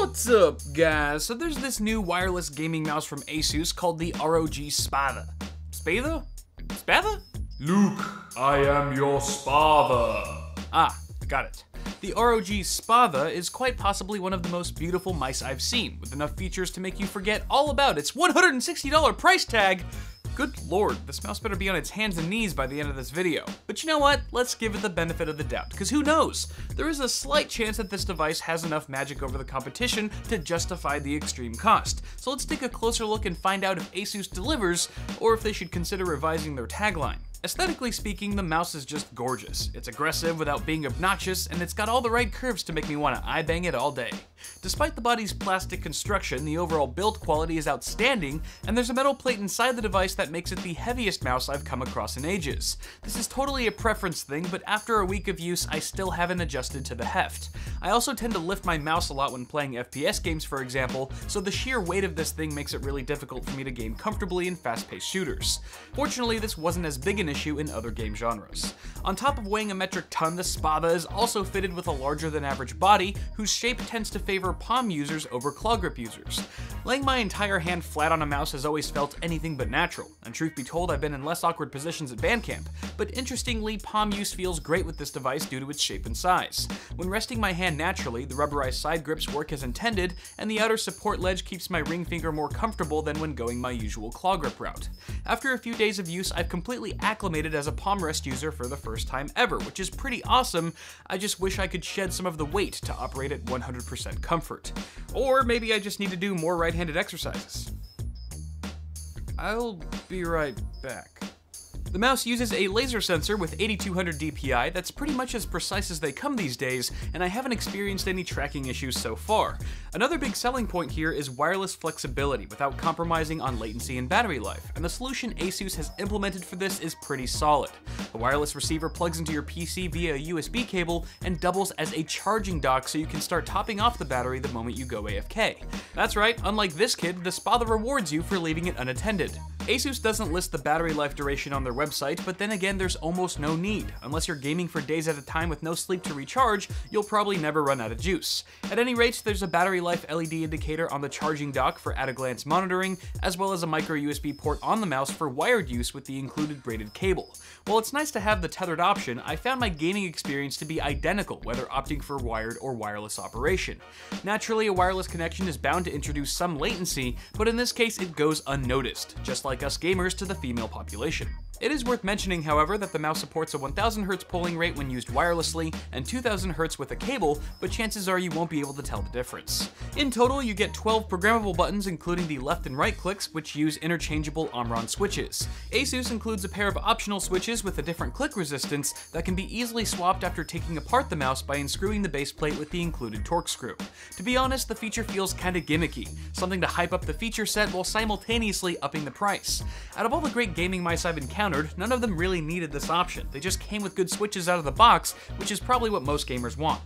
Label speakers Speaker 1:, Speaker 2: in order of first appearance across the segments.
Speaker 1: What's up, guys? So there's this new wireless gaming mouse from ASUS called the ROG Spatha. Spatha? Spatha?
Speaker 2: Luke, I am your father.
Speaker 1: Ah, got it. The ROG Spatha is quite possibly one of the most beautiful mice I've seen, with enough features to make you forget all about its $160 price tag. Good lord, this mouse better be on its hands and knees by the end of this video. But you know what? Let's give it the benefit of the doubt, because who knows? There is a slight chance that this device has enough magic over the competition to justify the extreme cost. So let's take a closer look and find out if ASUS delivers, or if they should consider revising their tagline. Aesthetically speaking, the mouse is just gorgeous. It's aggressive without being obnoxious, and it's got all the right curves to make me want to eye-bang it all day. Despite the body's plastic construction, the overall build quality is outstanding, and there's a metal plate inside the device that makes it the heaviest mouse I've come across in ages. This is totally a preference thing, but after a week of use, I still haven't adjusted to the heft. I also tend to lift my mouse a lot when playing FPS games, for example, so the sheer weight of this thing makes it really difficult for me to game comfortably in fast-paced shooters. Fortunately, this wasn't as big an issue in other game genres. On top of weighing a metric ton, the Spatha is also fitted with a larger than average body, whose shape tends to favor palm users over claw grip users. Laying my entire hand flat on a mouse has always felt anything but natural, and truth be told, I've been in less awkward positions at band camp, but interestingly, palm use feels great with this device due to its shape and size. When resting my hand naturally, the rubberized side grips work as intended, and the outer support ledge keeps my ring finger more comfortable than when going my usual claw grip route. After a few days of use, I've completely acclimated as a palm rest user for the first time ever, which is pretty awesome. I just wish I could shed some of the weight to operate at 100% comfort. Or maybe I just need to do more right-handed exercises. I'll be right back. The mouse uses a laser sensor with 8200 DPI that's pretty much as precise as they come these days, and I haven't experienced any tracking issues so far. Another big selling point here is wireless flexibility without compromising on latency and battery life, and the solution ASUS has implemented for this is pretty solid. The wireless receiver plugs into your PC via a USB cable and doubles as a charging dock so you can start topping off the battery the moment you go AFK. That's right, unlike this kid, the Spatha rewards you for leaving it unattended. ASUS doesn't list the battery life duration on their website, but then again, there's almost no need. Unless you're gaming for days at a time with no sleep to recharge, you'll probably never run out of juice. At any rate, there's a battery life LED indicator on the charging dock for at-a-glance monitoring, as well as a micro USB port on the mouse for wired use with the included braided cable. While it's nice to have the tethered option, I found my gaming experience to be identical whether opting for wired or wireless operation. Naturally, a wireless connection is bound to introduce some latency, but in this case it goes unnoticed, just like us gamers to the female population. It is worth mentioning, however, that the mouse supports a 1000 Hz polling rate when used wirelessly and 2000 Hz with a cable, but chances are you won't be able to tell the difference. In total, you get 12 programmable buttons, including the left and right clicks, which use interchangeable Omron switches. ASUS includes a pair of optional switches with a different click resistance that can be easily swapped after taking apart the mouse by unscrewing the base plate with the included torque screw. To be honest, the feature feels kinda gimmicky, something to hype up the feature set while simultaneously upping the price. Out of all the great gaming mice I've encountered, none of them really needed this option. They just came with good switches out of the box, which is probably what most gamers want.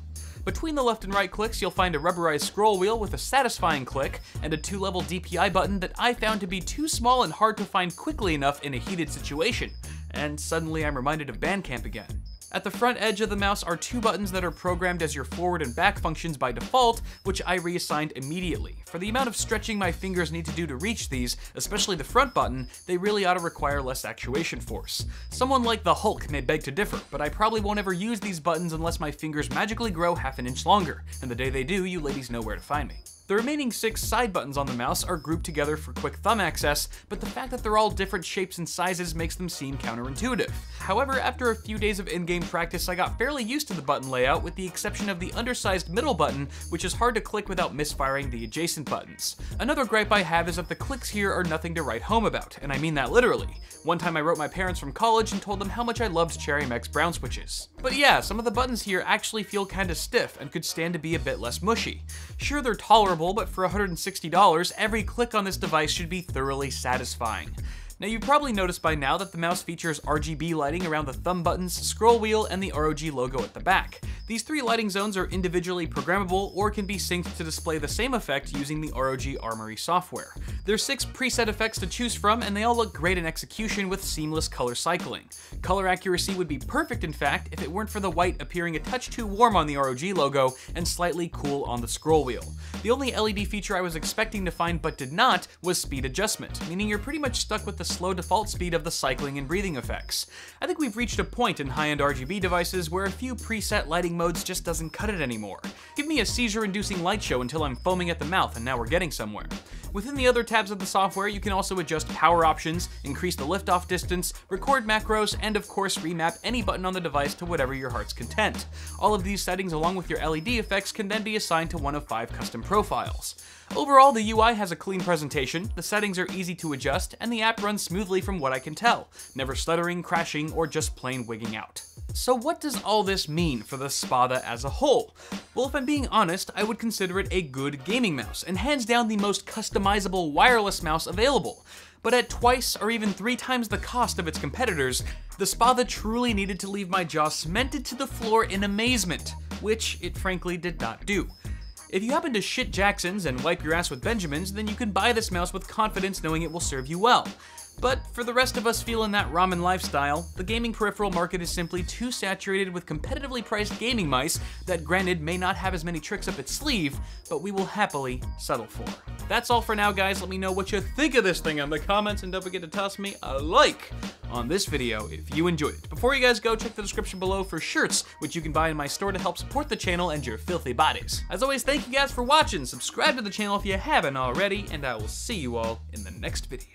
Speaker 1: Between the left and right clicks, you'll find a rubberized scroll wheel with a satisfying click, and a 2-level DPI button that I found to be too small and hard to find quickly enough in a heated situation. And suddenly I'm reminded of band camp again. At the front edge of the mouse are 2 buttons that are programmed as your forward and back functions by default, which I reassigned immediately. For the amount of stretching my fingers need to do to reach these, especially the front button, they really ought to require less actuation force. Someone like the Hulk may beg to differ, but I probably won't ever use these buttons unless my fingers magically grow half an inch longer, and the day they do, you ladies know where to find me. The remaining 6 side buttons on the mouse are grouped together for quick thumb access, but the fact that they're all different shapes and sizes makes them seem counterintuitive. However, after a few days of in-game practice, I got fairly used to the button layout with the exception of the undersized middle button, which is hard to click without misfiring the adjacent buttons. Another gripe I have is that the clicks here are nothing to write home about, and I mean that literally. One time I wrote my parents from college and told them how much I loved Cherry Mech's brown switches. But yeah, some of the buttons here actually feel kinda stiff and could stand to be a bit less mushy. Sure, they're tolerable, but for $160, every click on this device should be thoroughly satisfying. Now you've probably noticed by now that the mouse features RGB lighting around the thumb buttons, scroll wheel, and the ROG logo at the back. These 3 lighting zones are individually programmable or can be synced to display the same effect using the ROG Armoury software. There's 6 preset effects to choose from, and they all look great in execution with seamless color cycling. Color accuracy would be perfect, in fact, if it weren't for the white appearing a touch too warm on the ROG logo and slightly cool on the scroll wheel. The only LED feature I was expecting to find but did not was speed adjustment, meaning you're pretty much stuck with the slow default speed of the cycling and breathing effects. I think we've reached a point in high-end RGB devices where a few preset lighting modes just doesn't cut it anymore. Give me a seizure-inducing light show until I'm foaming at the mouth, and now we're getting somewhere. Within the other tabs of the software, you can also adjust power options, increase the liftoff distance, record macros, and of course remap any button on the device to whatever your heart's content. All of these settings along with your LED effects can then be assigned to one of 5 custom profiles. Overall, the UI has a clean presentation, the settings are easy to adjust, and the app runs smoothly from what I can tell, never stuttering, crashing, or just plain wigging out. So what does all this mean for the Spatha as a whole? Well, if I'm being honest, I would consider it a good gaming mouse, and hands down the most customizable wireless mouse available. But at twice or even 3 times the cost of its competitors, the Spatha truly needed to leave my jaw cemented to the floor in amazement, which it frankly did not do. If you happen to shit Jacksons and wipe your ass with Benjamins, then you can buy this mouse with confidence knowing it will serve you well. But for the rest of us feeling that ramen lifestyle, the gaming peripheral market is simply too saturated with competitively priced gaming mice that granted may not have as many tricks up its sleeve, but we will happily settle for. That's all for now, guys. Let me know what you think of this thing in the comments, and don't forget to toss me a like on this video if you enjoyed it. Before you guys go, check the description below for shirts, which you can buy in my store to help support the channel and your filthy bodies. As always, thank you guys for watching. Subscribe to the channel if you haven't already, and I will see you all in the next video.